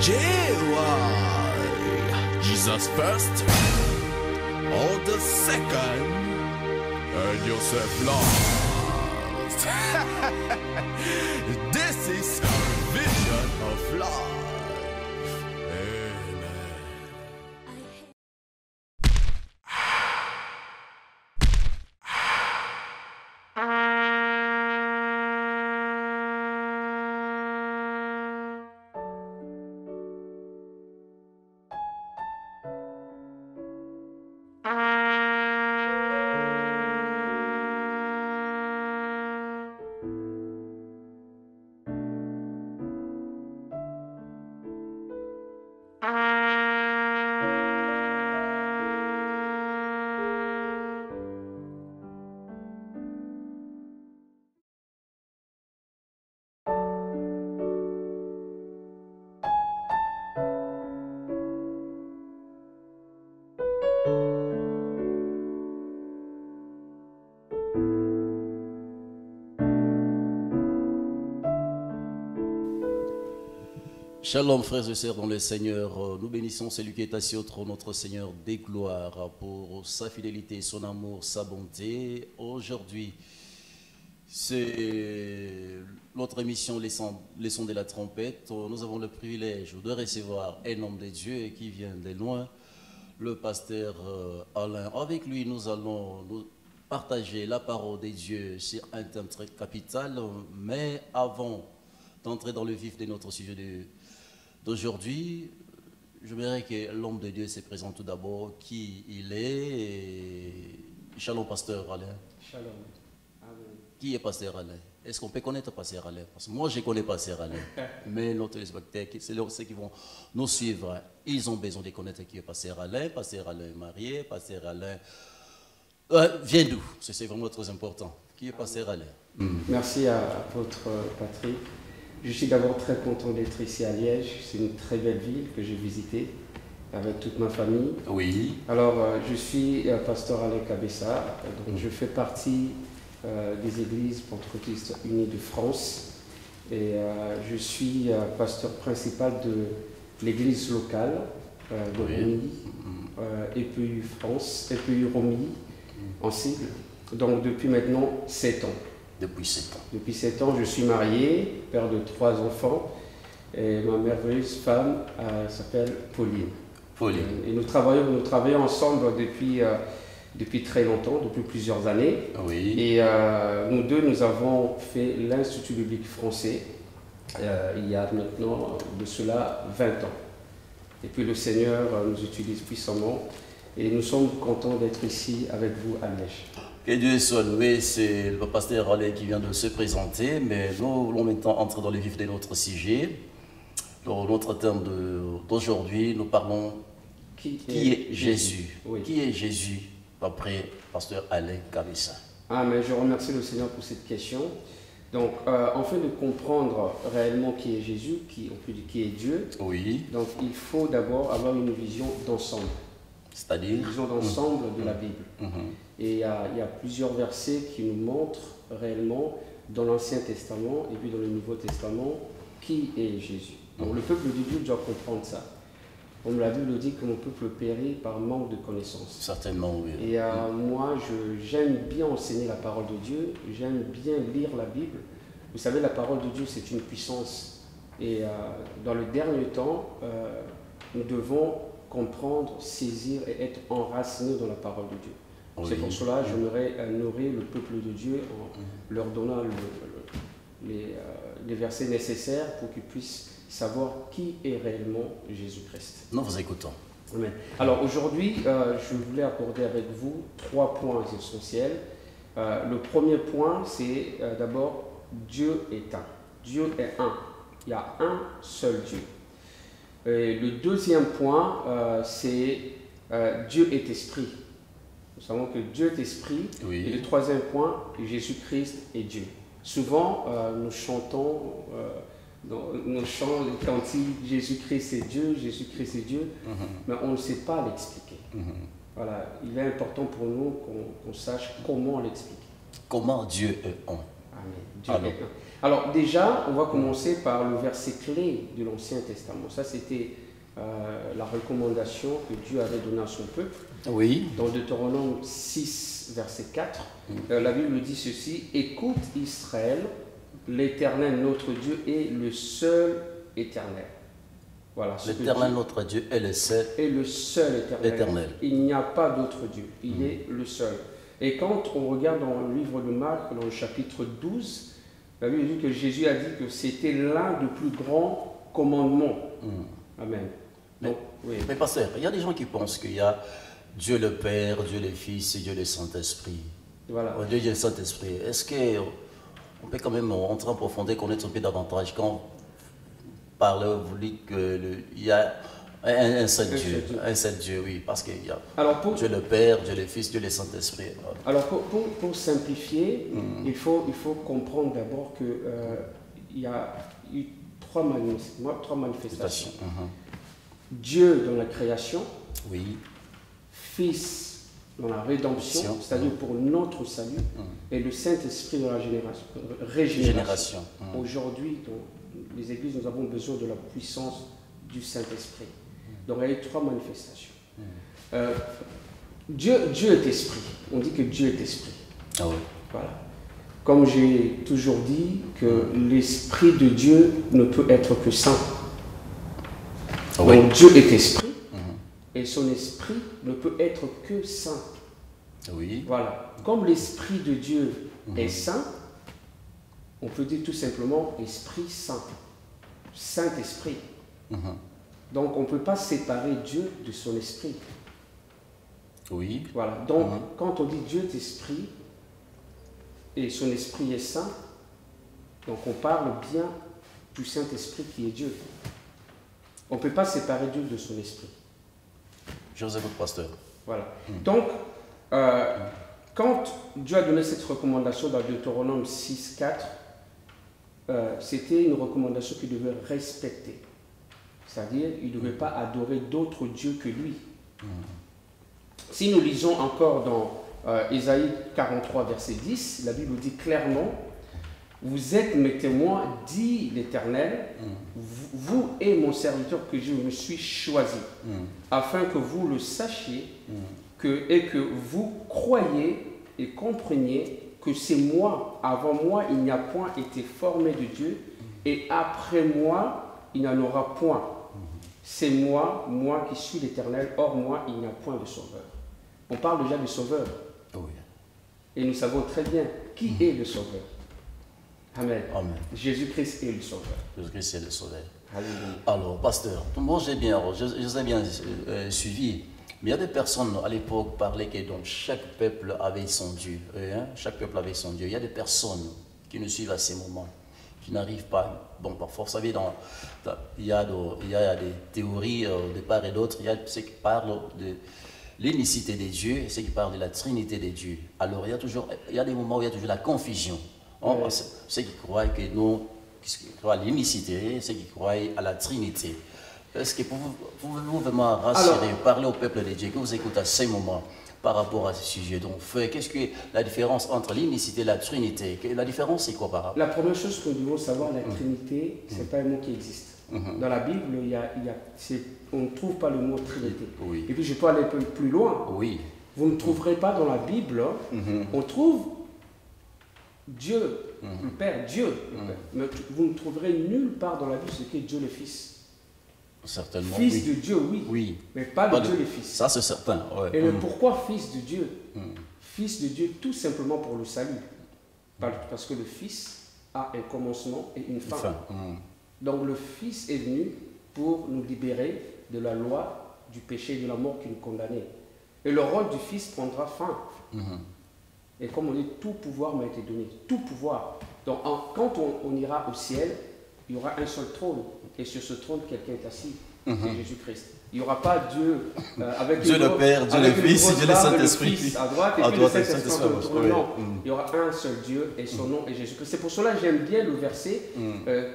J.Y. Jesus first, or the second, and yourself lost. This is a vision of life. Amen. Shalom frères et sœurs dans le Seigneur, nous bénissons celui qui est assis au trône, notre Seigneur des gloires, pour sa fidélité, son amour, sa bonté. Aujourd'hui, c'est notre émission Les sons de la trompette. Nous avons le privilège de recevoir un homme de Dieu qui vient de loin, le pasteur Alain. Avec lui, nous allons partager la parole de Dieu sur un thème très capital. Mais avant d'entrer dans le vif de notre sujet d'aujourd'hui, j'aimerais que l'homme de Dieu se présente tout d'abord, qui il est. Shalom, pasteur Alain. Shalom. Amen. Qui est pasteur Alain? Est-ce qu'on peut connaître pasteur Alain? Parce que moi, je connais pasteur Alain. Mais nos téléspectateurs, ceux qui vont nous suivre, ils ont besoin de connaître qui est pasteur Alain. Pasteur Alain est marié, pasteur Alain vient d'où? C'est vraiment très important. Qui est pasteur Alain? Merci à votre Patrick. Je suis d'abord très content d'être ici à Liège. C'est une très belle ville que j'ai visitée avec toute ma famille. Oui. Alors, je suis pasteur Alain Kabessa. Donc, je fais partie des églises pentecôtistes unies de France. Et je suis pasteur principal de l'église locale de Romilly, EPU France, EPU Romilly, en sigle. Donc, depuis maintenant 7 ans. Depuis 7 ans. Depuis 7 ans, je suis marié, père de 3 enfants, et ma merveilleuse femme s'appelle Pauline. Pauline. Et nous travaillons ensemble depuis très longtemps, depuis plusieurs années. Oui. Et nous deux, nous avons fait l'Institut biblique français il y a maintenant de cela 20 ans. Et puis le Seigneur nous utilise puissamment et nous sommes contents d'être ici avec vous à Liège. Que Dieu soit loué, c'est le pasteur Alain qui vient de se présenter, mais nous voulons maintenant entrer dans le vif de notre sujet. Dans notre thème d'aujourd'hui, nous parlons qui est Jésus. Oui. Qui est Jésus, d'après pasteur Alain Kabessa? Ah, mais je remercie le Seigneur pour cette question. Donc, afin de comprendre réellement qui est Jésus, on peut dire qui est Dieu, Oui. donc il faut d'abord avoir une vision d'ensemble. C'est-à-dire Une vision d'ensemble de la Bible. Et il y a plusieurs versets qui nous montrent réellement dans l'Ancien Testament et puis dans le Nouveau Testament qui est Jésus. Donc le peuple de Dieu doit comprendre ça. Comme la Bible dit que mon peuple périt par manque de connaissances. Certainement, oui. Et moi, j'aime bien enseigner la parole de Dieu, j'aime bien lire la Bible. Vous savez, la parole de Dieu, c'est une puissance. Et dans le dernier temps, nous devons comprendre, saisir et être enracinés dans la parole de Dieu. Oui. C'est pour cela que j'aimerais nourrir le peuple de Dieu en leur donnant les versets nécessaires pour qu'ils puissent savoir qui est réellement Jésus-Christ. Nous vous écoutons. Amen. Alors aujourd'hui, je voulais aborder avec vous 3 points essentiels. Le premier point, c'est d'abord Dieu est un. Dieu est un. Il y a un seul Dieu. Et le deuxième point, c'est Dieu est esprit. Nous savons que Dieu est esprit. Oui. Et le troisième point, Jésus-Christ est Dieu. Souvent, nous chantons dans nos chants, les cantiques, Jésus-Christ est Dieu, Jésus-Christ est Dieu, mais on ne sait pas l'expliquer. Voilà, il est important pour nous qu'on sache comment l'expliquer. Comment Dieu est un. Amen. Dieu est un. Alors déjà, on va commencer par le verset clé de l'Ancien Testament. Ça, c'était la recommandation que Dieu avait donnée à son peuple. Oui. Dans Deutéronome 6, verset 4, la Bible dit ceci: « Écoute Israël, l'Éternel notre Dieu est le seul éternel. » Voilà. L'Éternel notre Dieu est le seul. Est le seul éternel. Il n'y a pas d'autre Dieu. Il est le seul. Et quand on regarde dans le livre de Marc, dans le chapitre 12, la Bible dit que Jésus a dit que c'était l'un des plus grands commandements. Amen. Donc, oui. Mais pasteur, il y a des gens qui pensent qu'il y a Dieu le Père, Dieu le Fils et Dieu le Saint-Esprit. Voilà. Dieu et le Saint-Esprit. Est-ce qu'on peut quand même entrer en profondeur, connaître un peu davantage quand vous parlez, vous dites qu'il y a un seul Dieu, oui, parce qu'il y a Dieu le Père, Dieu le Fils, Dieu le Saint-Esprit. Alors pour simplifier, il faut comprendre d'abord qu'il y a eu trois manifestations. Dieu dans la création, oui. Fils dans la rédemption, c'est-à-dire pour notre salut, et le Saint-Esprit dans la régénération. Aujourd'hui, dans les églises, nous avons besoin de la puissance du Saint-Esprit. Donc il y a eu trois manifestations. Dieu est esprit. On dit que Dieu est esprit. Ah oui. Voilà. Comme j'ai toujours dit, que l'Esprit de Dieu ne peut être que saint. Ah oui. Donc Dieu est esprit, et son esprit ne peut être que saint. Oui. Voilà. Comme l'Esprit de Dieu est saint, on peut dire tout simplement Esprit Saint. Saint-Esprit. Donc on ne peut pas séparer Dieu de son esprit. Oui. Voilà. Donc quand on dit Dieu est esprit et son esprit est saint, donc on parle bien du Saint-Esprit qui est Dieu. On ne peut pas séparer Dieu de son esprit. Je vous écoute, pasteur. Voilà. Donc, quand Dieu a donné cette recommandation dans Deutéronome 6, 4, c'était une recommandation qu'il devait respecter. C'est-à-dire, il ne devait pas adorer d'autres dieux que lui. Si nous lisons encore dans Ésaïe 43, verset 10, la Bible dit clairement: « Vous êtes mes témoins, dit l'Éternel, vous et mon serviteur que je me suis choisi, afin que vous le sachiez et que vous croyiez et compreniez que c'est moi. Avant moi, il n'y a point été formé de Dieu, et après moi, il n'y en aura point. C'est moi qui suis l'Éternel, hors moi, il n'y a point de sauveur. » On parle déjà du sauveur. Oui. Et nous savons très bien qui est le sauveur. Amen. Amen. Jésus-Christ est le sauveur. Jésus-Christ est le sauveur. Alléluia. Alors, pasteur, moi je les ai bien suivi. Mais il y a des personnes à l'époque parlaient que donc, chaque peuple avait son Dieu. Chaque peuple avait son Dieu. Il y a des personnes qui nous suivent à ces moments, qui n'arrivent pas. Bon, parfois, vous savez, il y a des théories de part et d'autre. Il y a ceux qui parlent de l'unicité des dieux et ceux qui parlent de la trinité des dieux. Alors, il y a des moments où il y a toujours la confusion. Ceux qui croient que nous, qui croient à l'unicité, ceux qui croient à la trinité. Est-ce que pouvez-vous vraiment rassurer, parler au peuple de Dieu que vous écoutez à ces moments par rapport à ce sujet? Donc, qu'est-ce que la différence entre l'unicité et la trinité? La différence, c'est quoi par rapport? La première chose que nous devons savoir, la trinité, ce n'est pas un mot qui existe. Dans la Bible, on ne trouve pas le mot trinité. Oui. Et puis, je peux aller un peu plus loin. Oui. Vous ne trouverez pas dans la Bible, on trouve Dieu, le Père, Dieu. Le Père. Mais vous ne trouverez nulle part dans la Bible ce qu'est Dieu le Fils. Certainement. Fils de Dieu, oui. Mais pas de Dieu le Fils. Ça, c'est certain. Ouais. Et pourquoi Fils de Dieu? Fils de Dieu, tout simplement pour le salut. Parce que le Fils a un commencement et une fin. Donc le Fils est venu pour nous libérer de la loi, du péché et de la mort qui nous condamnait. Et le rôle du Fils prendra fin. Et comme on dit, tout pouvoir m'a été donné. Tout pouvoir. Donc quand on ira au ciel, il y aura un seul trône. Et sur ce trône, quelqu'un est assis. c'est Jésus-Christ. Il n'y aura pas Dieu avec Dieu le Père, Dieu le Fils, Dieu le Saint-Esprit. À droite et puis le Saint-Esprit autour. Non, il y aura un seul Dieu et son nom est Jésus-Christ. C'est pour cela que j'aime bien le verset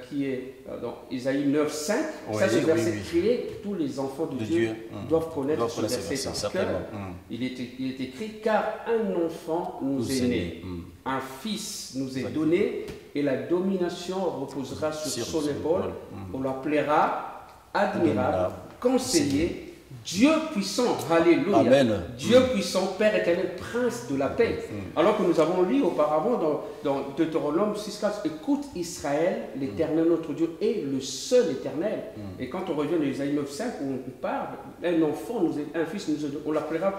qui est dans Isaïe 9, 5. Ça, c'est le verset clé. Tous les enfants de Dieu doivent connaître ce verset par cœur. Il est écrit, car un enfant nous est né, un fils nous est donné et la domination reposera sur son épaule. On l'appellera admirable, conseiller, Dieu puissant, alléluia, Amen. Dieu puissant, Père éternel, prince de la paix. Alors que nous avons lu auparavant dans Deutéronome 6,4, écoute Israël, l'éternel notre Dieu est le seul éternel. Et quand on revient dans Isaïe 9,5 où on parle, un enfant, un fils, on l'appellera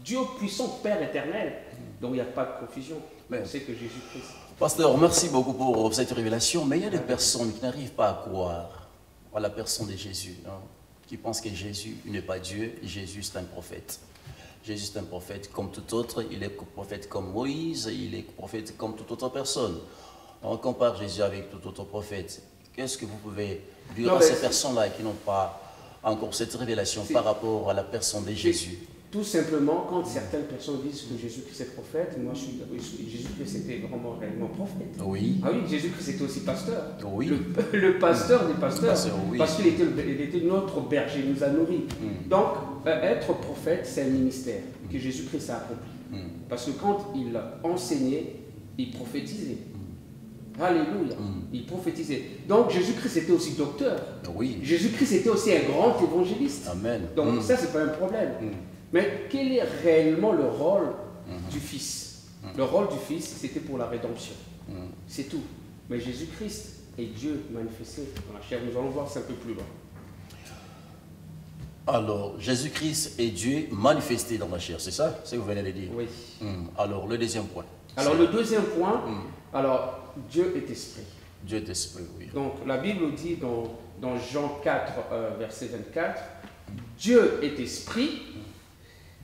Dieu puissant, Père éternel. Donc il n'y a pas de confusion. On sait que Jésus-Christ. Pasteur, merci beaucoup pour cette révélation, mais il y a des personnes qui n'arrivent pas à croire à la personne de Jésus, hein, qui pensent que Jésus n'est pas Dieu, Jésus c'est un prophète. Jésus c'est un prophète comme tout autre, il est prophète comme Moïse, il est prophète comme toute autre personne. On compare Jésus avec tout autre prophète. Qu'est-ce que vous pouvez dire à ces personnes-là qui n'ont pas encore cette révélation par rapport à la personne de Jésus? Tout simplement, quand certaines personnes disent que Jésus-Christ est prophète, moi Jésus-Christ était vraiment réellement prophète. Oui. Ah oui, Jésus-Christ était aussi pasteur. Oui. Le pasteur des pasteurs. Oui. Parce qu'il était notre berger, il nous a nourris. Donc, être prophète, c'est un ministère que Jésus-Christ a accompli. Parce que quand il enseignait, il prophétisait. Alléluia. Il prophétisait. Donc Jésus-Christ était aussi docteur. Oui. Jésus-Christ était aussi un grand évangéliste. Amen. Donc ça, c'est pas un problème. Mais quel est réellement le rôle du Fils? Le rôle du Fils, c'était pour la rédemption. C'est tout. Mais Jésus-Christ est Dieu manifesté dans la chair. Nous allons voir ça un peu plus loin. Alors, Jésus-Christ est Dieu manifesté dans la chair, c'est ça? C'est ce que vous venez de dire? Oui. Alors, le deuxième point. Alors, le deuxième point, alors, Dieu est esprit. Dieu est esprit, oui. Donc, la Bible dit dans Jean 4, verset 24, Dieu est esprit.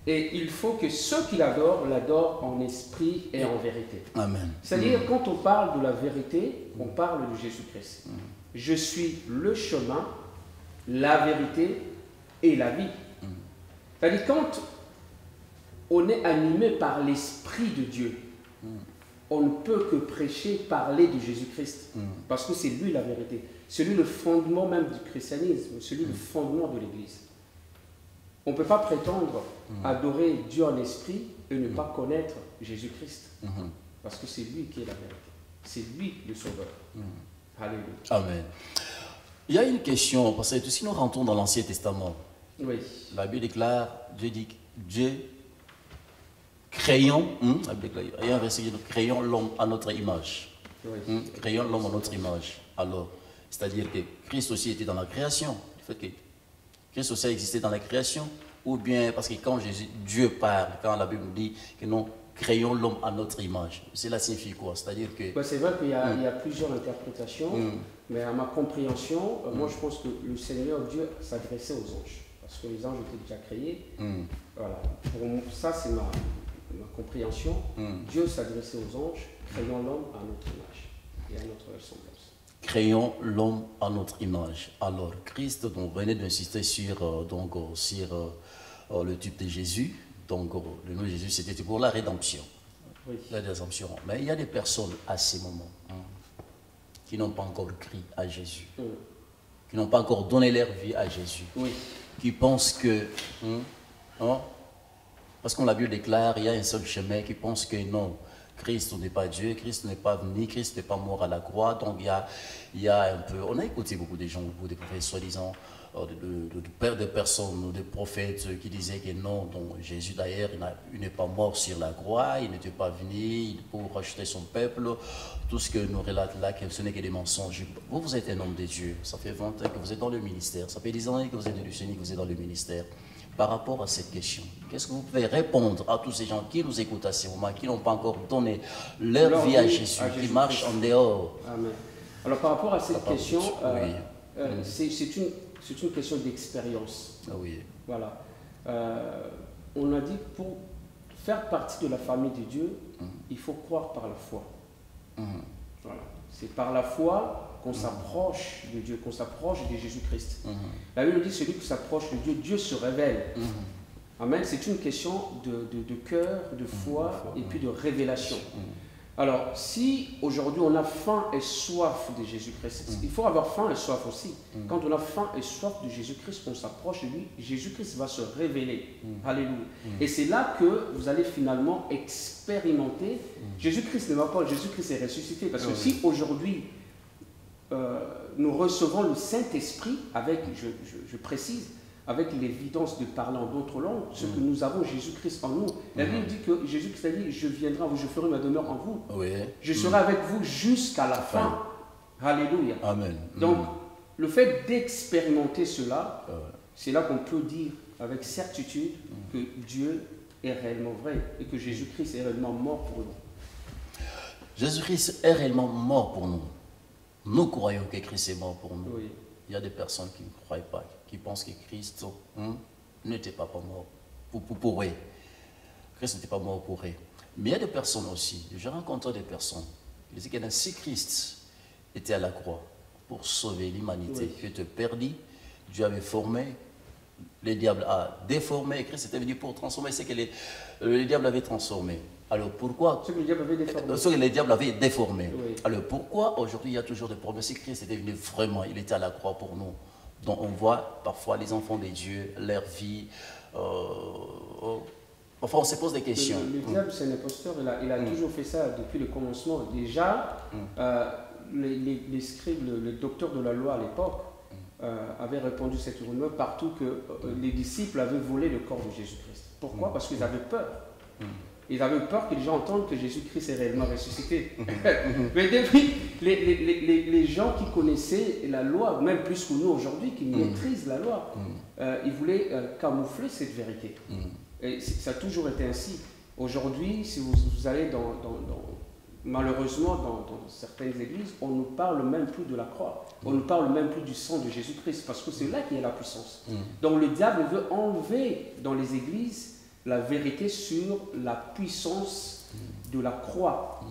Et il faut que ceux qui l'adorent en esprit et en vérité. Amen. C'est-à-dire, quand on parle de la vérité, on parle de Jésus-Christ. Je suis le chemin, la vérité et la vie. C'est-à-dire, quand on est animé par l'Esprit de Dieu, on ne peut que prêcher, parler de Jésus-Christ. Parce que c'est lui la vérité. C'est lui le fondement même du christianisme. C'est lui le fondement de l'Église. On ne peut pas prétendre adorer Dieu en esprit et ne pas connaître Jésus-Christ. Parce que c'est lui qui est la vérité. C'est lui le sauveur. Alléluia. Amen. Il y a une question, parce que si nous rentrons dans l'Ancien Testament, oui. La Bible déclare, Dieu dit, Dieu, créons, il y a un verset qui dit, créons l'homme à notre image. Oui. Créons l'homme à notre image. Alors, c'est-à-dire que Christ aussi était dans la création. Le fait que Christ aussi a existé dans la création, ou bien parce que quand Dieu parle, quand la Bible dit que nous créons l'homme à notre image, cela signifie quoi? C'est-à-dire que... C'est vrai qu'il y a plusieurs interprétations, mais à ma compréhension, moi je pense que le Seigneur Dieu s'adressait aux anges, parce que les anges étaient déjà créés. Voilà. Pour moi, ça c'est ma compréhension. Dieu s'adressait aux anges, créons l'homme à notre image et à notre ressemblance. Créons l'homme à notre image. Alors, Christ, donc, venait d'insister sur le type de Jésus. Donc, le nom de Jésus, c'était pour la rédemption. Oui. La rédemption. Mais il y a des personnes à ces moments qui n'ont pas encore crié à Jésus, qui n'ont pas encore donné leur vie à Jésus, qui pensent que... parce qu'on la Bible déclare, il y a un seul chemin, qui pense que non, Christ n'est pas Dieu, Christ n'est pas venu, Christ n'est pas mort à la croix. Donc il y a un peu, on a écouté beaucoup de gens, beaucoup de prophètes soi-disant, de personnes, de prophètes qui disaient que non, donc Jésus d'ailleurs, il n'est pas mort sur la croix, il n'était pas venu pour racheter son peuple. Tout ce que nous relate là, ce n'est que des mensonges. Vous êtes un homme de Dieu, ça fait 20 ans que vous êtes dans le ministère, ça fait 10 ans que vous êtes de Lucénie, que vous êtes dans le ministère. Par rapport à cette question, qu'est-ce que vous pouvez répondre à tous ces gens qui nous écoutent à ce moment, qui n'ont pas encore donné leur vie à Jésus, qui marchent en dehors? Amen. Alors par rapport à cette question, c'est une question d'expérience. Oui. Voilà. On a dit pour faire partie de la famille de Dieu, il faut croire par la foi. Voilà. C'est par la foi qu'on s'approche de Dieu, qu'on s'approche de Jésus-Christ. La Bible dit celui qui s'approche de Dieu, Dieu se révèle. Amen. C'est une question de cœur, de foi et puis de révélation. Alors, si aujourd'hui on a faim et soif de Jésus-Christ, il faut avoir faim et soif aussi. Quand on a faim et soif de Jésus-Christ, on s'approche de lui, Jésus-Christ va se révéler. Alléluia. Et c'est là que vous allez finalement expérimenter. Jésus-Christ ne va pas, Jésus-Christ est ressuscité. Parce que si aujourd'hui nous recevons le Saint-Esprit avec, je précise, avec l'évidence de parler en d'autres langues, ce que nous avons Jésus-Christ en nous. La Bible dit que Jésus-Christ a dit, je viendrai en vous, je ferai ma demeure en vous. Je serai avec vous jusqu'à la fin. Alléluia. Amen. Donc, le fait d'expérimenter cela, c'est là qu'on peut dire avec certitude que Dieu est réellement vrai et que Jésus-Christ est réellement mort pour nous. Jésus-Christ est réellement mort pour nous. Nous croyons que Christ est mort pour nous. Oui. Il y a des personnes qui ne croient pas, qui pensent que Christ n'était pas mort pour eux. Christ n'était pas mort pour eux. Mais il y a des personnes aussi, j'ai rencontré des personnes qui disaient que si Christ était à la croix pour sauver l'humanité, que te perdis, Dieu avait formé, le diable a déformé, et Christ était venu pour transformer ce que le diable avait transformé. Alors pourquoi Ce que le diable avait déformé. Ce que le diable avait déformé. Oui. Alors pourquoi aujourd'hui il y a toujours des problèmes? Si Christ était venu vraiment, il était à la croix pour nous. Donc on voit parfois les enfants de Dieu, leur vie. Enfin on se pose des questions. Le diable c'est un imposteur, il a toujours fait ça depuis le commencement. Déjà, les scribes, le docteur de la loi à l'époque, avait répandu cette rumeur partout que les disciples avaient volé le corps de Jésus-Christ. Pourquoi? Parce qu'ils avaient peur. Ils avaient peur que les gens entendent que Jésus-Christ est réellement ressuscité. Mais depuis, les gens qui connaissaient la loi, même plus que nous aujourd'hui, qui maîtrisent la loi, ils voulaient camoufler cette vérité. Et ça a toujours été ainsi. Aujourd'hui, si vous allez malheureusement dans certaines églises, on ne parle même plus de la croix. On ne parle même plus du sang de Jésus-Christ, parce que c'est là qu'il y a la puissance. Donc le diable veut enlever dans les églises la vérité sur la puissance de la croix.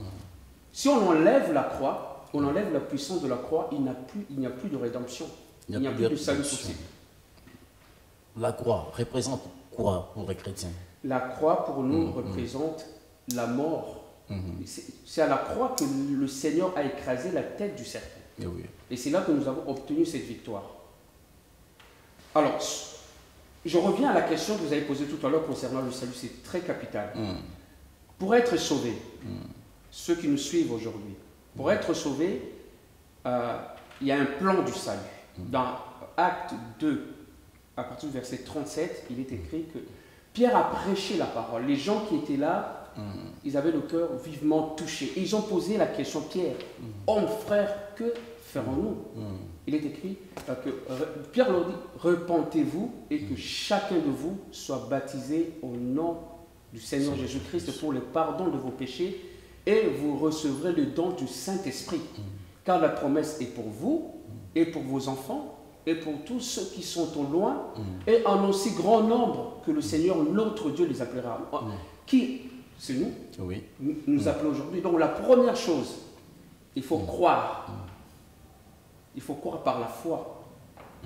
Si on enlève la croix, on enlève la puissance de la croix, il n'y a plus de rédemption. Il n'y a plus de salut possible. La croix représente quoi pour les chrétiens? La croix pour nous représente la mort. C'est à la croix que le Seigneur a écrasé la tête du serpent. Et c'est là que nous avons obtenu cette victoire. Alors, je reviens à la question que vous avez posée tout à l'heure concernant le salut, c'est très capital. Pour être sauvé, ceux qui nous suivent aujourd'hui, pour être sauvé, il y a un plan du salut. Dans Acte 2, à partir du verset 37, il est écrit que Pierre a prêché la parole. Les gens qui étaient là, ils avaient le cœur vivement touché. Et ils ont posé la question, Pierre, homme, frère, que ferons-nous? Il est écrit que Pierre leur dit, repentez-vous et que chacun de vous soit baptisé au nom du Seigneur Jésus-Christ pour le pardon de vos péchés et vous recevrez le don du Saint-Esprit. Car la promesse est pour vous et pour vos enfants et pour tous ceux qui sont au loin et en aussi grand nombre que le Seigneur, notre Dieu, les appellera. Qui? C'est nous. Nous appelons aujourd'hui. Donc la première chose, il faut croire. Il faut croire par la foi.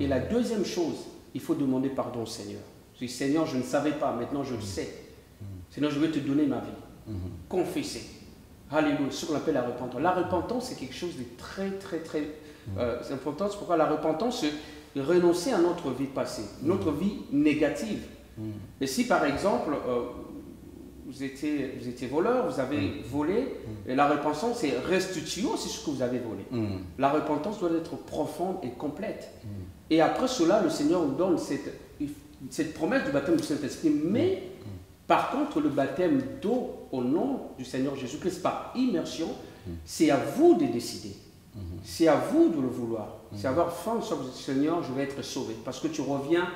Et la deuxième chose, il faut demander pardon au Seigneur. Je dis, Seigneur, je ne savais pas, maintenant je le sais. Seigneur, je vais te donner ma vie. Confesser. Alléluia. Sur l'appel à la repentance. La repentance, c'est quelque chose de très, très, très important. C'est pourquoi la repentance, c'est renoncer à notre vie passée, notre vie négative. Mais si par exemple, vous étiez voleur, vous avez volé, et la repentance, c'est restituer aussi ce que vous avez volé. La repentance doit être profonde et complète. Et après cela, le Seigneur nous donne cette promesse du baptême du Saint-Esprit. Mais, par contre, le baptême d'eau au nom du Seigneur Jésus-Christ par immersion, c'est à vous de décider. C'est à vous de le vouloir. C'est avoir faim, Seigneur, je vais être sauvé. Parce que tu reviens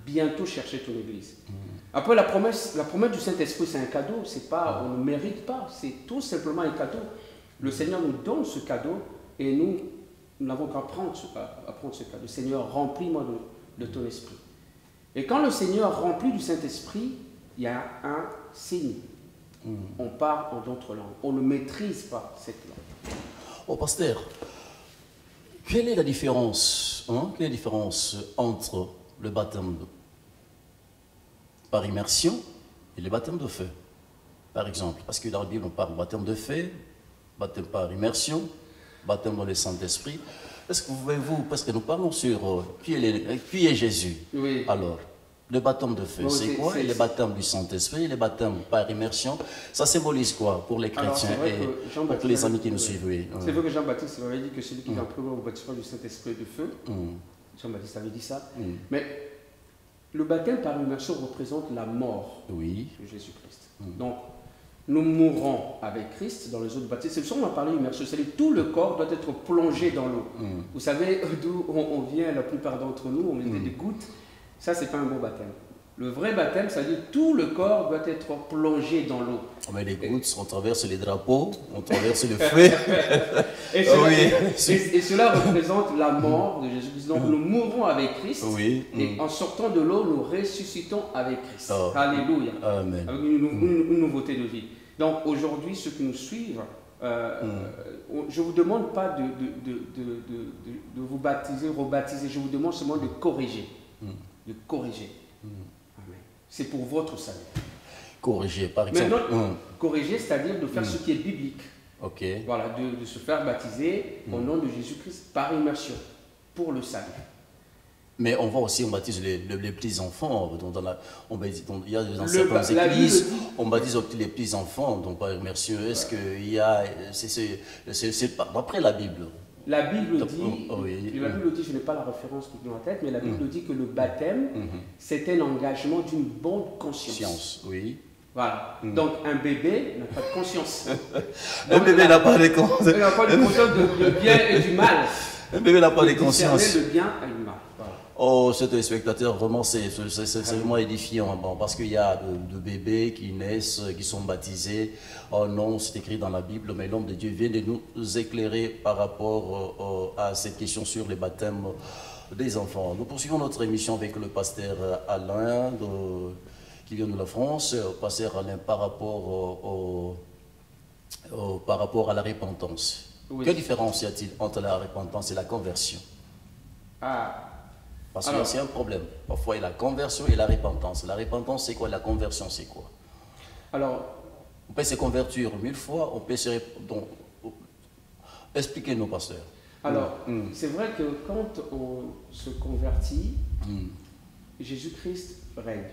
bientôt chercher ton église. Après, la promesse du Saint-Esprit, c'est un cadeau. C'est pas, on ne mérite pas. C'est tout simplement un cadeau. Le Seigneur nous donne ce cadeau et nous n'avons qu'à prendre ce cadeau. Seigneur, remplis-moi de ton esprit. Et quand le Seigneur remplit du Saint-Esprit, il y a un signe. On parle en d'autres langues. On ne maîtrise pas cette langue. Oh, pasteur, Quelle est la différence, quelle est la différence entre le baptême par immersion et le baptême de feu, par exemple? Parce que dans la Bible, on parle de baptême de feu, baptême par immersion, baptême dans le Saint-Esprit. Est-ce que vous pouvez-vous, parce que nous parlons sur qui est Jésus. Oui. Alors, le baptême de feu, c'est quoi? Et le baptême du Saint-Esprit, le baptême par immersion, ça symbolise quoi pour les chrétiens et pour tous les amis qui nous suivent? Oui. C'est vrai que Jean-Baptiste avait dit que celui qui vient premier au baptême du Saint-Esprit et du feu. Jean-Baptiste avait dit ça. Mais le baptême par immersion représente la mort de Jésus-Christ. Donc, nous mourrons avec Christ dans les autres baptêmes. C'est pour ça qu'on a parlé d'immersion. C'est-à-dire que tout le corps doit être plongé dans l'eau. Vous savez d'où on vient, la plupart d'entre nous, on met des gouttes. Ça, c'est pas un bon baptême. Le vrai baptême, c'est-à-dire que tout le corps doit être plongé dans l'eau. On met les gouttes, on traverse les drapeaux, on traverse le feu. Et cela représente la mort de Jésus-Christ. Donc nous mourons avec Christ et en sortant de l'eau, nous ressuscitons avec Christ. Alléluia. Amen. Avec une nouveauté de vie. Donc aujourd'hui, ceux qui nous suivent, je ne vous demande pas de vous baptiser, rebaptiser. Je vous demande seulement de corriger. De corriger. Amen. C'est pour votre salut. Corriger, par exemple. Maintenant, corriger, c'est-à-dire de faire ce qui est biblique. Ok. Voilà, de se faire baptiser au nom de Jésus-Christ par immersion, pour le salut. Mais on voit aussi, on baptise les petits-enfants. Il y a dans certaines églises, on baptise les petits-enfants, donc par immersion. Est-ce qu'il y a... C'est d'après la Bible. La Bible dit, la Bible dit, je n'ai pas la référence dans la tête, mais la Bible dit que le baptême, c'est un engagement d'une bonne conscience. Voilà. Donc un bébé n'a pas de conscience. Un bébé n'a pas de conscience. Il n'a pas de conscience de bien et du mal. Un bébé n'a pas de conscience. Le bien et le mal. Voilà. Oh, ce téléspectateur, vraiment, c'est vraiment édifiant. Bon, parce qu'il y a de bébés qui naissent, qui sont baptisés. Oh non, c'est écrit dans la Bible, mais l'homme de Dieu vient de nous éclairer par rapport à cette question sur les baptêmes des enfants. Nous poursuivons notre émission avec le pasteur Alain, qui vient de la France. Pasteur Alain, par rapport à la repentance. Quelle différence y a-t-il entre la repentance et la conversion? Parce que c'est un problème. Parfois, il y a la conversion et la repentance. La repentance, c'est quoi? La conversion, c'est quoi? Alors, on peut se convertir 1000 fois, on peut se... Donc, expliquez-nous, pasteur. Alors, c'est vrai que quand on se convertit, Jésus-Christ règne.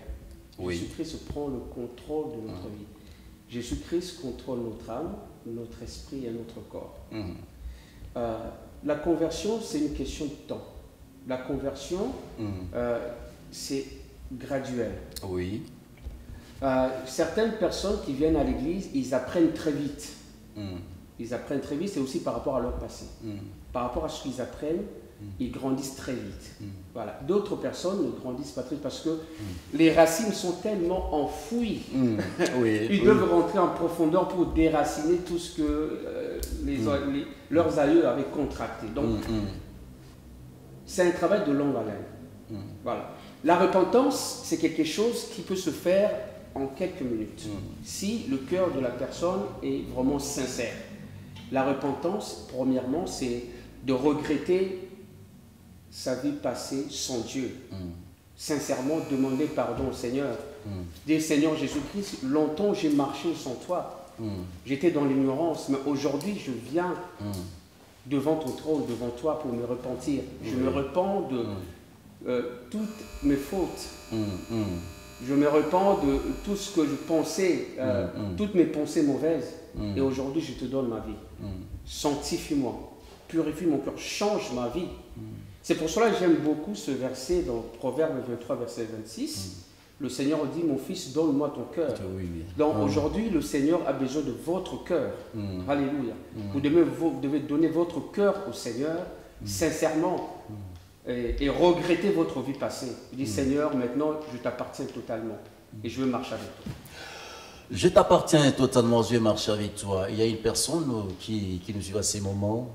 Jésus-Christ prend le contrôle de notre vie. Jésus-Christ contrôle notre âme, notre esprit et notre corps. La conversion, c'est une question de temps. La conversion, c'est graduel. Oui. Certaines personnes qui viennent à l'église, ils apprennent très vite. Ils apprennent très vite, c'est aussi par rapport à leur passé. Par rapport à ce qu'ils apprennent, ils grandissent très vite. Voilà. D'autres personnes ne grandissent pas très vite parce que les racines sont tellement enfouies. Ils doivent rentrer en profondeur pour déraciner tout ce que leurs aïeux avaient contracté. Donc, c'est un travail de longue haleine. Voilà. La repentance, c'est quelque chose qui peut se faire en quelques minutes, si le cœur de la personne est vraiment sincère. La repentance, premièrement, c'est de regretter sa vie passée sans Dieu. Sincèrement, demander pardon au Seigneur. Dire, Seigneur Jésus-Christ, longtemps j'ai marché sans toi. J'étais dans l'ignorance, mais aujourd'hui je viens devant ton trône, devant toi pour me repentir. Je me repens de toutes mes fautes. Je me repens de tout ce que je pensais, toutes mes pensées mauvaises. Et aujourd'hui, je te donne ma vie. Sanctifie-moi, purifie mon cœur, change ma vie. C'est pour cela que j'aime beaucoup ce verset dans Proverbe 23, verset 26. Le Seigneur dit, mon fils, donne-moi ton cœur. Donc aujourd'hui, le Seigneur a besoin de votre cœur. Alléluia. Vous devez donner votre cœur au Seigneur, sincèrement, et regretter votre vie passée. Il dit, Seigneur, maintenant, je t'appartiens totalement et je veux marcher avec toi. Je t'appartiens totalement, je vais marcher avec toi. Il y a une personne qui nous suit à ces moments,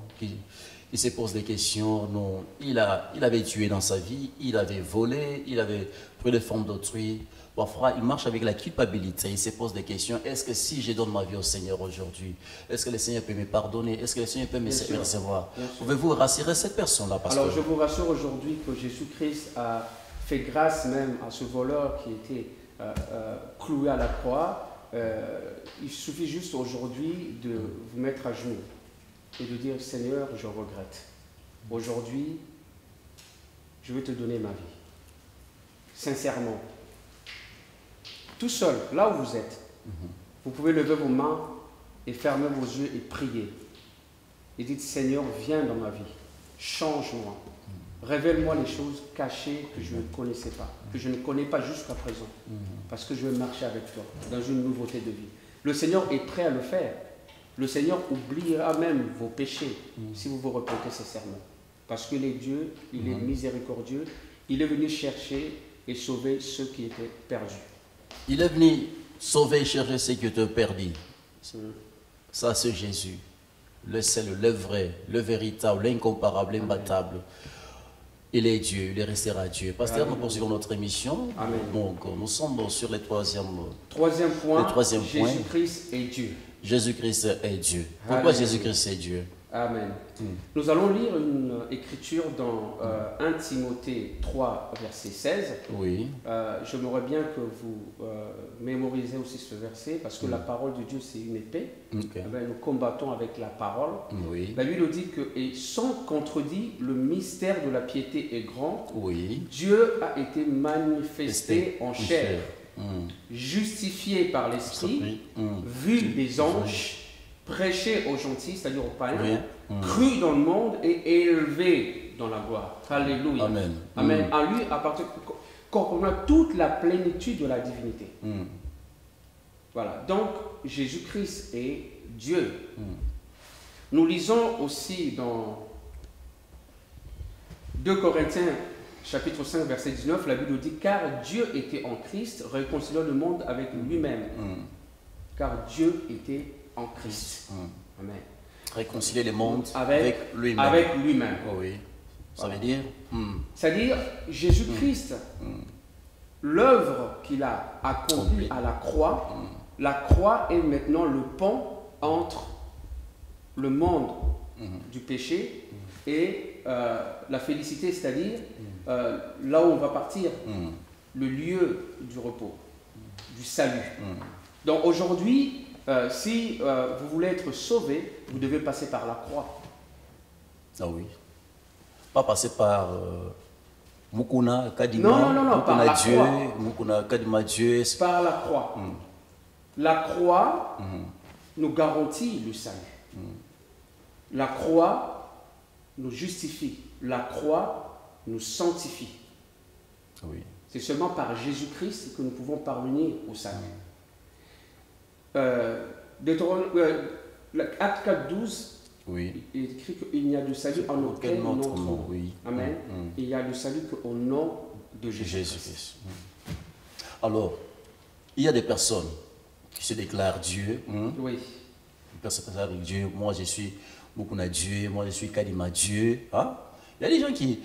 il se pose des questions. Non, il avait tué dans sa vie, il avait volé, il avait pris les formes d'autrui. Parfois, il marche avec la culpabilité. Il se pose des questions. Est-ce que si je donne ma vie au Seigneur aujourd'hui, est-ce que le Seigneur peut me pardonner? Est-ce que le Seigneur peut me recevoir? Pouvez-vous rassurer cette personne-là? Alors, je vous rassure aujourd'hui que Jésus-Christ a fait grâce même à ce voleur qui était cloué à la croix. Il suffit juste aujourd'hui de vous mettre à genoux et de dire, Seigneur, je regrette. Aujourd'hui, je vais te donner ma vie. Sincèrement. Tout seul, là où vous êtes, vous pouvez lever vos mains et fermer vos yeux et prier. Et dites, Seigneur, viens dans ma vie. Change-moi. Révèle-moi les choses cachées que je ne connaissais pas, que je ne connais pas jusqu'à présent. Parce que je veux marcher avec toi dans une nouveauté de vie. Le Seigneur est prêt à le faire. Le Seigneur oubliera même vos péchés si vous vous repentez sincèrement. Parce qu'il est Dieu, il est miséricordieux. Il est venu chercher et sauver ceux qui étaient perdus. Il est venu sauver et chercher ceux qui étaient perdus. Ça, c'est Jésus. Le seul, le vrai, le véritable, l'incomparable, l'imbattable. Il est Dieu, il restera Dieu. Pasteur, nous poursuivons notre émission. Amen. Donc, nous sommes sur le troisième point. Point. Jésus-Christ est Dieu. Jésus-Christ est Dieu. Pourquoi Jésus-Christ est Dieu? Amen. Nous allons lire une écriture dans 1 Timothée 3, verset 16. Oui. J'aimerais bien que vous mémorisez aussi ce verset, parce que la parole de Dieu, c'est une épée. Okay. Nous combattons avec la parole. Oui. La Bible dit que, et sans contredit, le mystère de la piété est grand. Oui. Dieu a été manifesté en chair, justifié par l'Esprit, vu des anges, prêché aux gentils, c'est-à-dire aux païens, cru dans le monde et élevé dans la gloire. Alléluia. Amen. Amen. À lui appartient qu'on a toute la plénitude de la divinité. Voilà. Donc, Jésus-Christ est Dieu. Nous lisons aussi dans 2 Corinthiens, chapitre 5, verset 19, la Bible dit « Car Dieu était en Christ, réconciliant le monde avec lui-même. Car Dieu était en Christ. Amen. Réconcilier le monde avec lui-même. Avec lui-même. Oh oui. Ça veut dire C'est-à-dire, Jésus-Christ, l'œuvre qu'il a accomplie à la croix est maintenant le pont entre le monde du péché et la félicité, c'est-à-dire là où on va partir, le lieu du repos, du salut. Donc aujourd'hui, si vous voulez être sauvé, vous devez passer par la croix. Ah oui. Pas passer par Mukuna, Kadima, non, Mukuna par la Dieu, croix. Mukuna, Kadima Dieu. Par la croix. La croix nous garantit le salut. La croix nous justifie. La croix nous sanctifie. Oui. C'est seulement par Jésus-Christ que nous pouvons parvenir au salut. Acte 4, 12, oui. il est écrit qu'il n'y a de salut en aucun autre nom. Oui. Amen. Il y a de salut qu'au nom de Jésus-Christ. Alors, il y a des personnes qui se déclarent Dieu. Oui. Des personnes qui se déclarent Dieu. Moi, je suis Mukuna Dieu. Moi, je suis Kadima Dieu. Hein? Il y a des gens qui...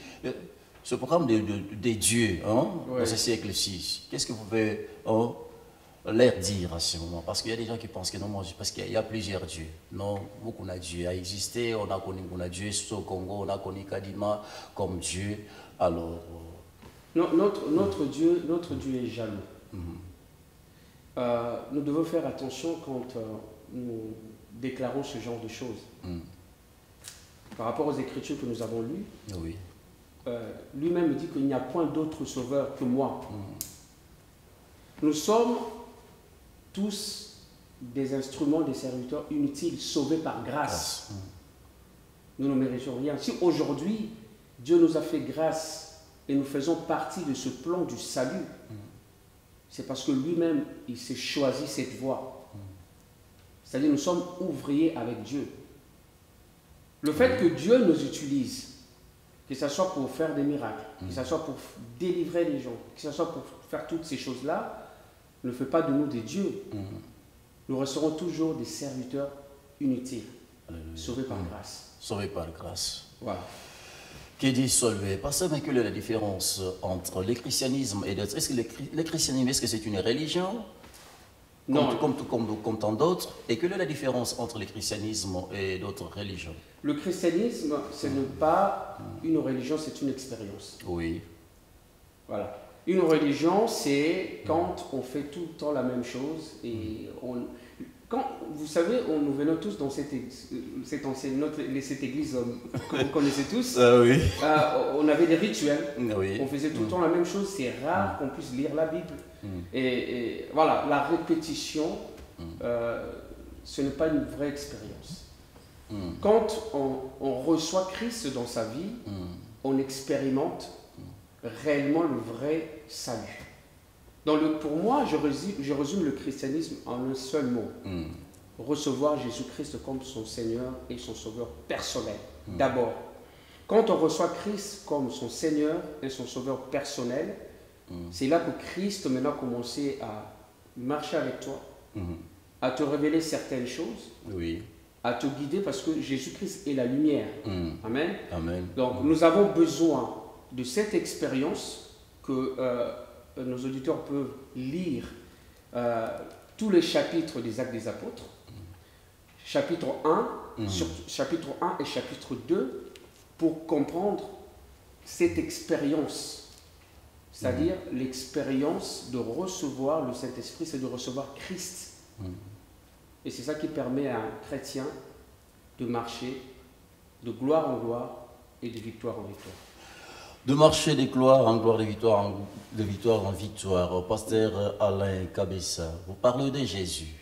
Ce programme des dieux, dans ce siècle-ci, qu'est-ce que vous pouvez leur dire à ce moment? Parce qu'il y a des gens qui pensent que non, parce qu'il y a plusieurs dieux. Non, Mukuna Dieu a existé, on a connu Mukuna Dieu, au Congo, on a connu Kadima comme Dieu. Alors... Notre Dieu est jaloux. Nous devons faire attention quand nous déclarons ce genre de choses. Par rapport aux Écritures que nous avons lues, oui. Lui-même dit qu'il n'y a point d'autre sauveur que moi. Nous sommes tous des instruments, des serviteurs inutiles, sauvés par grâce. Nous ne méritons rien. Si aujourd'hui, Dieu nous a fait grâce et nous faisons partie de ce plan du salut, c'est parce que lui-même, il s'est choisi cette voie. C'est-à-dire, nous sommes ouvriers avec Dieu. Le fait que Dieu nous utilise, que ce soit pour faire des miracles, que ce soit pour délivrer les gens, que ce soit pour faire toutes ces choses-là, ne fait pas de nous des dieux. Nous resterons toujours des serviteurs inutiles, sauvés par grâce. Sauvés par grâce. Voilà. Qui dit Solvay, pasteur, mais quelle est la différence entre le christianisme et d'autres? Est-ce que le christianisme, est-ce que c'est une religion? Non. Comme tant d'autres. Et quelle est la différence entre le christianisme et d'autres religions? Le christianisme, ce n'est pas une religion, c'est une expérience. Oui. Voilà. Une religion, c'est quand on fait tout le temps la même chose et quand, vous savez, nous venons tous dans cette église que vous connaissez tous. Oui. On avait des rituels. Oui. On faisait tout le temps la même chose. C'est rare qu'on puisse lire la Bible. Et voilà, la répétition, ce n'est pas une vraie expérience. Quand on reçoit Christ dans sa vie, on expérimente réellement le vrai salut. Pour moi, je résume le christianisme en un seul mot. Recevoir Jésus-Christ comme son Seigneur et son Sauveur personnel. D'abord, quand on reçoit Christ comme son Seigneur et son Sauveur personnel, c'est là que Christ maintenant a commencé à marcher avec toi, à te révéler certaines choses, oui, à te guider parce que Jésus-Christ est la lumière. Amen. Amen. Donc nous avons besoin de cette expérience que nos auditeurs peuvent lire tous les chapitres des Actes des Apôtres, chapitre 1, chapitre 1 et chapitre 2, pour comprendre cette expérience, c'est-à-dire l'expérience de recevoir le Saint-Esprit, c'est de recevoir Christ. Et c'est ça qui permet à un chrétien de marcher de gloire en gloire et de victoire en victoire. De marcher de gloire en gloire, de victoire en victoire. Pasteur Alain Kabessa, vous parlez de Jésus,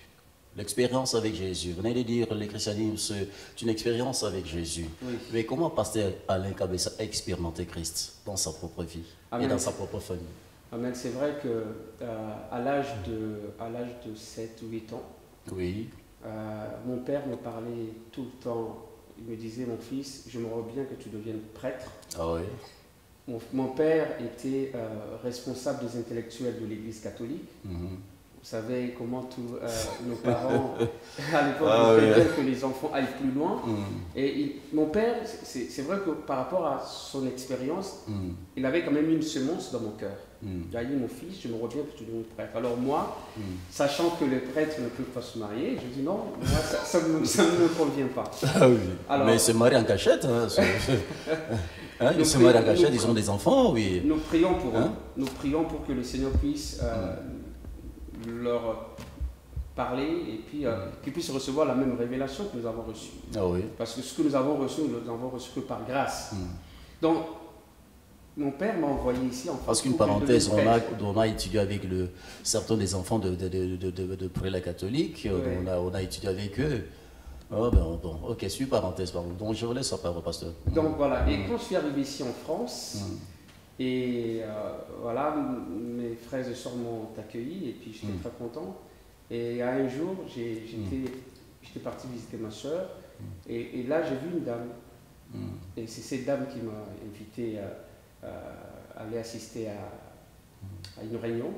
l'expérience avec Jésus. Vous venez de dire que le christianisme, c'est une expérience avec Jésus. Oui. Mais comment Pasteur Alain Kabessa a expérimenté Christ dans sa propre vie et dans sa propre famille? Amen. C'est vrai qu'à l'âge de 7 ou 8 ans, oui. Mon père me parlait tout le temps. Il me disait, mon fils, j'aimerais bien que tu deviennes prêtre. Ah oui. Mon père était responsable des intellectuels de l'Église catholique. Vous savez comment tous nos parents, à l'époque, voulaient que les enfants aillent plus loin. Et mon père, c'est vrai que par rapport à son expérience, il avait quand même une semence dans mon cœur. Il a dit, mon fils, j'aimerais bien que tu deviennes prêtre. Alors moi, sachant que les prêtres ne peuvent pas se marier, je dis non, moi, ça ne me convient pas. Ah oui. Alors, mais se marier en cachette, hein, ils se marient en cachette, ils ont des enfants, oui. Nous prions pour eux. Nous prions pour que le Seigneur puisse leur parler et puis qu'ils puissent recevoir la même révélation que nous avons reçue. Ah oui. Parce que ce que nous avons reçu que par grâce. Donc, mon père m'a envoyé ici en France. Parce qu'une parenthèse, on a étudié avec certains des enfants de prélats catholiques, on a étudié avec eux. Oh bon, ok, suis parenthèse, pardon. Donc je vous laisse la parole, pasteur. Donc voilà, et quand je suis arrivé ici en France, et voilà, mes frères et sœurs m'ont accueilli, et puis j'étais très content. Et un jour, j'étais parti visiter ma sœur, et là j'ai vu une dame. Et c'est cette dame qui m'a invité à aller assister à une réunion,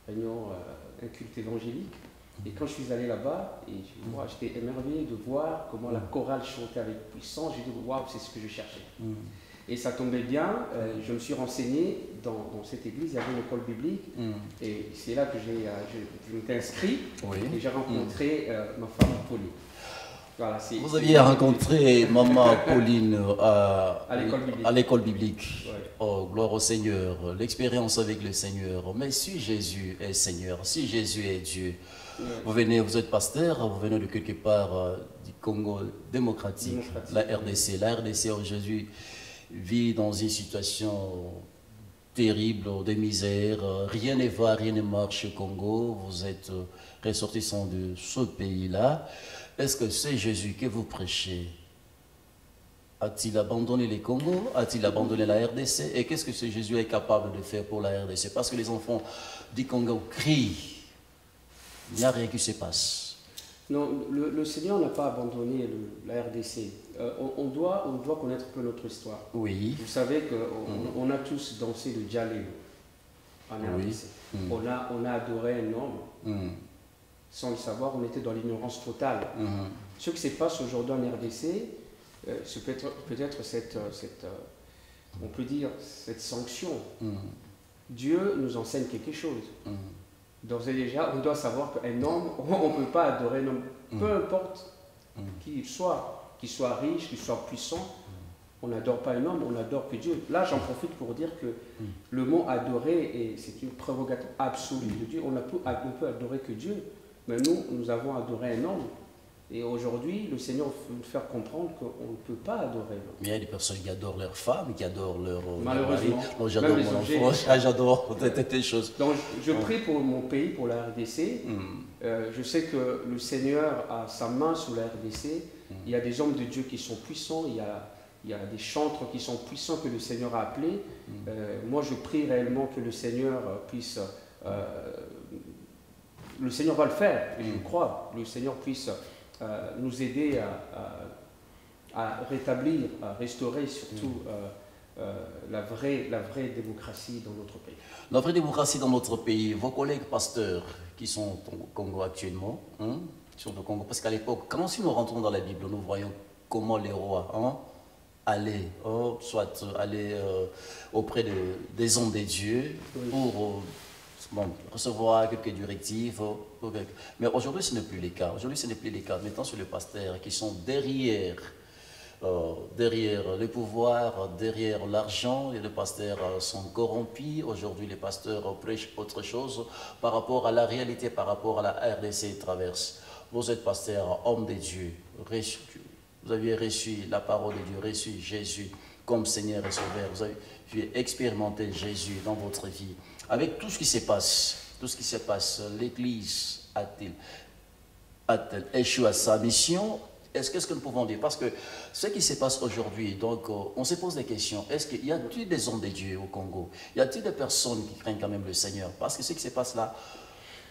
un culte évangélique. Et quand je suis allé là-bas, j'étais émerveillé de voir comment la chorale chantait avec puissance. J'ai dit, waouh, c'est ce que je cherchais. Et ça tombait bien, je me suis renseigné dans cette église, il y avait une école biblique. Et c'est là que je m'étais inscrit et j'ai rencontré ma femme Pauline. Voilà, vous aviez rencontré maman Pauline à l'école biblique. Ouais. Oh, gloire au Seigneur, l'expérience avec le Seigneur. Mais si Jésus est Seigneur, si Jésus est Dieu, vous êtes pasteur, vous venez de quelque part du Congo démocratique, la RDC. La RDC aujourd'hui vit dans une situation terrible, de misère. Rien ne va, rien ne marche au Congo. Vous êtes ressortissant de ce pays-là. Est-ce que c'est Jésus que vous prêchez? A-t-il abandonné les Congos? A-t-il abandonné la RDC? Et qu'est-ce que ce Jésus est capable de faire pour la RDC? Parce que les enfants du Congo crient. Il n'y a rien qui se passe. Non, le Seigneur n'a pas abandonné la RDC. On doit connaître un peu notre histoire. Oui. Vous savez qu'on a tous dansé le Djalé en RDC. On a adoré un homme. Sans le savoir, on était dans l'ignorance totale. Ce qui se passe aujourd'hui en RDC, c'est peut-être on peut dire, cette sanction. Dieu nous enseigne quelque chose. D'ores et déjà, on doit savoir qu'un homme, on ne peut pas adorer un homme, peu importe qu'il soit riche, qu'il soit puissant. On n'adore pas un homme, on n'adore que Dieu. Là, j'en profite pour dire que le mot adorer, c'est une prérogative absolue de Dieu. On ne peut adorer que Dieu. Mais nous avons adoré un homme. Et aujourd'hui, le Seigneur veut nous faire comprendre qu'on ne peut pas adorer l'homme. Mais il y a des personnes qui adorent leur femme, qui adorent leur malheureusement. mari. Non, j'adore mon enfant, j'adore des choses. Donc, je prie pour mon pays, pour la RDC. Je sais que le Seigneur a sa main sur la RDC. Il y a des hommes de Dieu qui sont puissants. Il y a des chantres qui sont puissants que le Seigneur a appelés. Moi, je prie réellement que le Seigneur puisse... le Seigneur va le faire, je crois. Le Seigneur puisse nous aider à rétablir, à restaurer surtout la vraie démocratie dans notre pays. La vraie démocratie dans notre pays, vos collègues pasteurs qui sont au Congo actuellement, qui sont au Congo, parce qu'à l'époque, quand si nous rentrons dans la Bible, nous voyons comment les rois allaient, soit aller auprès des hommes des dieux pour recevoir quelques directives. Mais aujourd'hui, ce n'est plus le cas. Aujourd'hui, ce n'est plus le cas. Maintenant, sur les pasteurs qui sont derrière le pouvoir, derrière l'argent, et les pasteurs sont corrompus. Aujourd'hui, les pasteurs prêchent autre chose par rapport à la réalité, par rapport à la RDC traverse. Vous êtes pasteur, homme de Dieu, vous avez reçu la parole de Dieu, reçu Jésus comme Seigneur et Sauveur. Vous avez expérimenté Jésus dans votre vie. Avec tout ce qui se passe, l'Église a-t-elle échoué à sa mission? Qu'est-ce que nous pouvons dire? Parce que ce qui se passe aujourd'hui, donc on se pose des questions. Est-ce qu'il y a-t-il des hommes de Dieu au Congo? Y a-t-il des personnes qui craignent quand même le Seigneur? Parce que ce qui se passe là,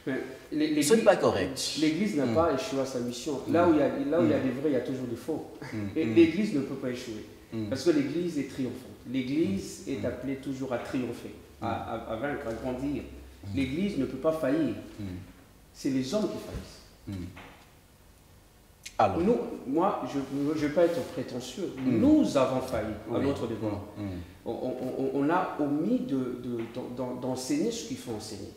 ce n'est pas correct. L'Église n'a pas échoué à sa mission. Là où il y a des vrais, il y a toujours des faux. Et l'Église ne peut pas échouer. Parce que l'Église est triomphante. L'Église est appelée toujours à triompher, à vaincre, à grandir. L'Église ne peut pas faillir. C'est les hommes qui faillissent. Alors, moi, je ne veux pas être prétentieux. Nous avons failli à notre devoir. On a omis d'enseigner ce qu'il faut enseigner.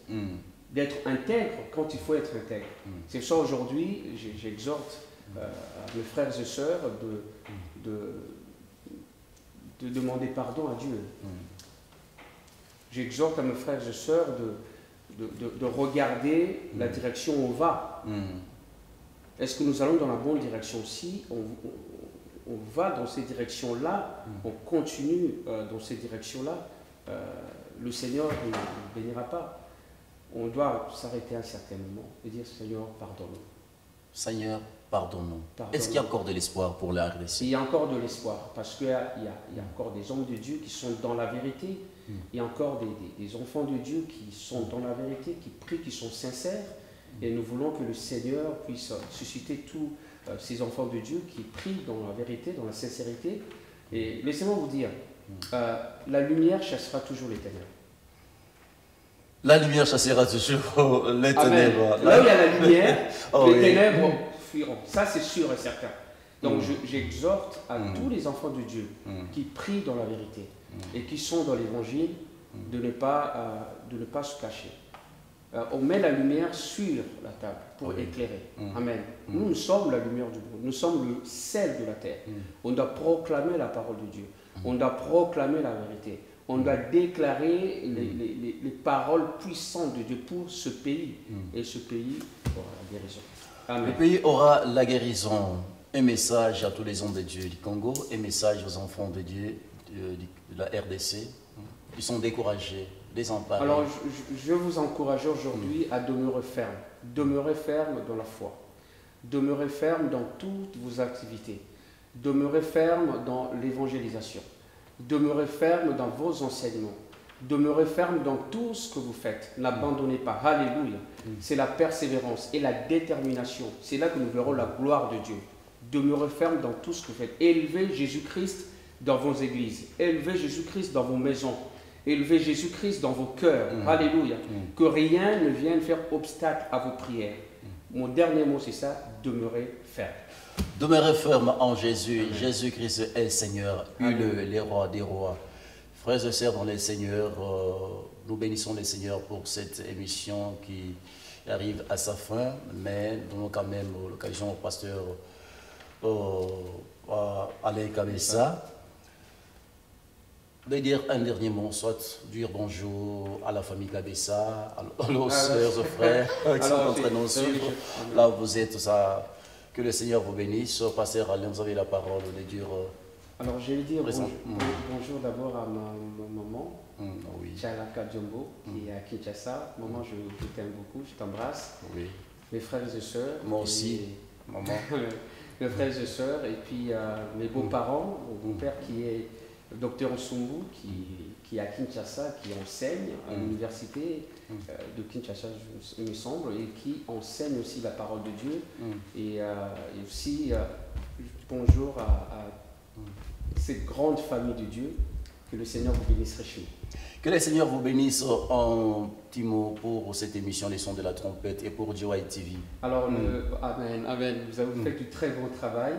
D'être intègre quand il faut être intègre. C'est ça aujourd'hui, j'exhorte mes frères et sœurs de demander pardon à Dieu. J'exhorte à mes frères et sœurs de regarder la direction où on va. Est-ce que nous allons dans la bonne direction? Si on va dans ces directions-là, on continue dans ces directions-là, le Seigneur ne bénira pas. On doit s'arrêter à un certain moment et dire Seigneur, pardonne-nous. Seigneur, pardonne-nous. Est-ce qu'il y a encore de l'espoir pour la RDC? Il y a encore de l'espoir parce qu'il y a encore des hommes de Dieu qui sont dans la vérité. Il y a encore des enfants de Dieu qui sont dans la vérité, qui prient, qui sont sincères. Et nous voulons que le Seigneur puisse susciter tous ces enfants de Dieu qui prient dans la vérité, dans la sincérité. Et laissez-moi vous dire, la lumière chassera toujours les ténèbres. La lumière chassera toujours les ténèbres. Là où il y a la lumière, les ténèbres fuiront. Ça, c'est sûr et certain. Donc, j'exhorte à tous les enfants de Dieu qui prient dans la vérité et qui sont dans l'évangile de ne pas se cacher. On met la lumière sur la table pour éclairer. Amen. Nous sommes la lumière du monde. Nous sommes le sel de la terre. On doit proclamer la parole de Dieu. On doit proclamer la vérité. On doit déclarer les paroles puissantes de Dieu pour ce pays. Et ce pays aura la guérison. Amen. Le pays aura la guérison. Un message à tous les hommes de Dieu du Congo, un message aux enfants de Dieu de la RDC. Ils sont découragés, désemparés. Alors, je vous encourage aujourd'hui à demeurer ferme. Demeurez ferme dans la foi. Demeurez ferme dans toutes vos activités. Demeurez ferme dans l'évangélisation. Demeurez ferme dans vos enseignements. Demeurez ferme dans tout ce que vous faites. N'abandonnez pas. Alléluia. C'est la persévérance et la détermination. C'est là que nous verrons la gloire de Dieu. Demeurez ferme dans tout ce que vous faites. Élevez Jésus-Christ dans vos églises. Élevez Jésus-Christ dans vos maisons. Élevez Jésus-Christ dans vos cœurs. Alléluia. Que rien ne vienne faire obstacle à vos prières. mon dernier mot, c'est ça, demeurer ferme. Demeurez ferme en Jésus. Jésus-Christ est Seigneur, les rois des rois. Frères et sœurs dans les seigneurs, nous bénissons les seigneurs pour cette émission qui arrive à sa fin, mais donnons quand même l'occasion au pasteur Alain Kabessa de dire un dernier mot, soit dire bonjour à la famille Kabessa, aux sœurs, aux frères qui sont en train de nous suivre. Là, vous êtes ça. Que le Seigneur vous bénisse. Pasteur Alain, vous avez la parole de dire. Alors, je vais dire bonjour d'abord à ma maman, oui. Tchalaka Djombo, qui est à Kinshasa. Maman, je t'aime beaucoup, je t'embrasse. Oui. Mes frères et sœurs. Moi aussi, maman. Mes frères et sœurs, et puis mes beaux-parents, mon père qui est docteur Nsumbu, qui est à Kinshasa, qui enseigne à l'université de Kinshasa, il me semble, et qui enseigne aussi la parole de Dieu. Et aussi, bonjour à cette grande famille de Dieu, que le Seigneur vous bénisse richement. Que le Seigneur vous bénisse en petit mot pour cette émission Les Sons de la Trompette et pour DJY TV. Alors, Amen, Amen. Vous avez fait du très bon travail.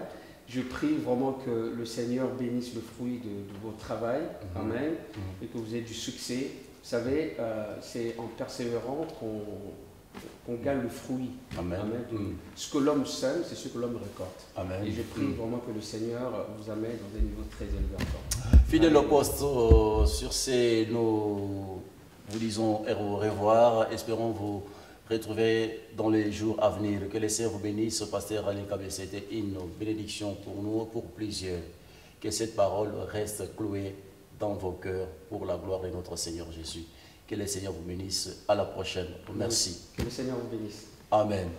Je prie vraiment que le Seigneur bénisse le fruit de votre travail. Amen. Et que vous ayez du succès. Vous savez, c'est en persévérant qu'on gagne le fruit. Amen. Amen. Ce que l'homme sème, c'est ce que l'homme récolte. Amen. Et je prie vraiment que le Seigneur vous amène dans un niveau très élevé encore. Fidèle au poste, sur ces, nous vous disons au revoir. Espérons vous retrouver dans les jours à venir. Que le Seigneur vous bénisse. Pasteur Alain Kabessa, c'était une bénédiction pour nous, pour plusieurs. Que cette parole reste clouée dans vos cœurs pour la gloire de notre Seigneur Jésus. Que le Seigneur vous bénisse. À la prochaine. Merci. Que le Seigneur vous bénisse. Amen.